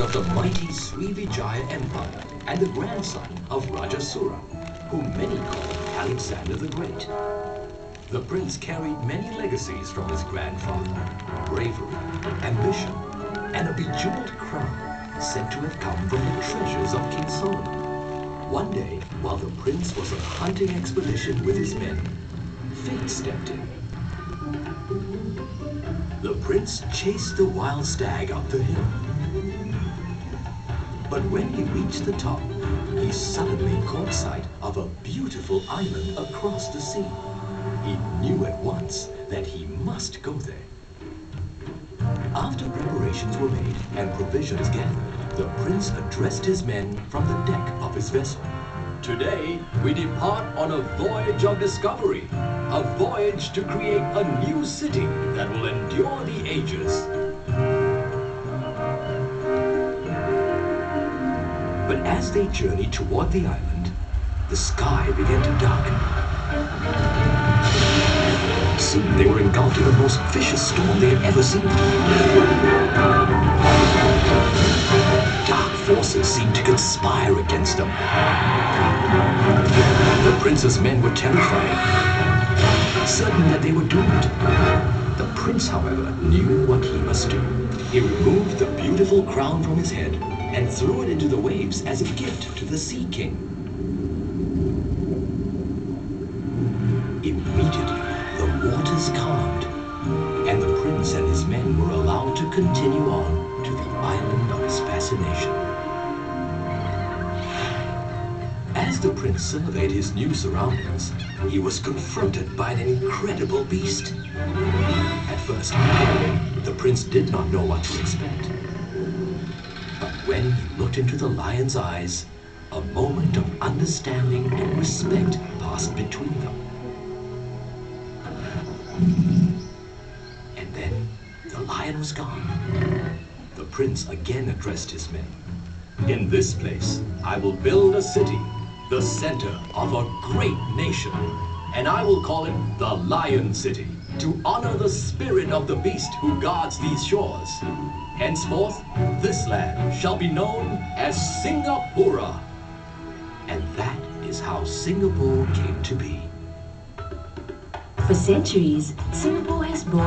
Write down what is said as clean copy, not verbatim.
of the mighty Srivijaya Empire and the grandson of Rajasura, whom many call Alexander the Great. The prince carried many legacies from his grandfather: bravery, ambition, and a bejeweled crown said to have come from the treasures of King Solomon. One day, while the prince was on a hunting expedition with his men, fate stepped in. The prince chased the wild stag up the hill. But when he reached the top, he suddenly caught sight of a beautiful island across the sea. He knew at once that he must go there. After preparations were made and provisions gathered, the prince addressed his men from the deck of his vessel. Today, we depart on a voyage of discovery, a voyage to create a new city that will endure the ages. But as they journeyed toward the island, the sky began to darken. Soon they were engulfed in the most vicious storm they had ever seen. Dark forces seemed to conspire against them. The prince's men were terrified, certain that they were doomed. The prince, however, knew what he must do. He removed the beautiful crown from his head and threw it into the waves as a gift to the Sea King. Immediately, the waters calmed, and the prince and his men were allowed to continue on to the island of his fascination. As the prince surveyed his new surroundings, he was confronted by an incredible beast. At first, the prince did not know what to expect. But when he looked into the lion's eyes, a moment of understanding and respect passed between them. And then the lion was gone. The prince again addressed his men. In this place, I will build a city, the center of a great nation, and I will call it the Lion City, to honor the spirit of the beast who guards these shores. Henceforth, this land shall be known as Singapura. And that is how Singapore came to be. For centuries, Singapore has borne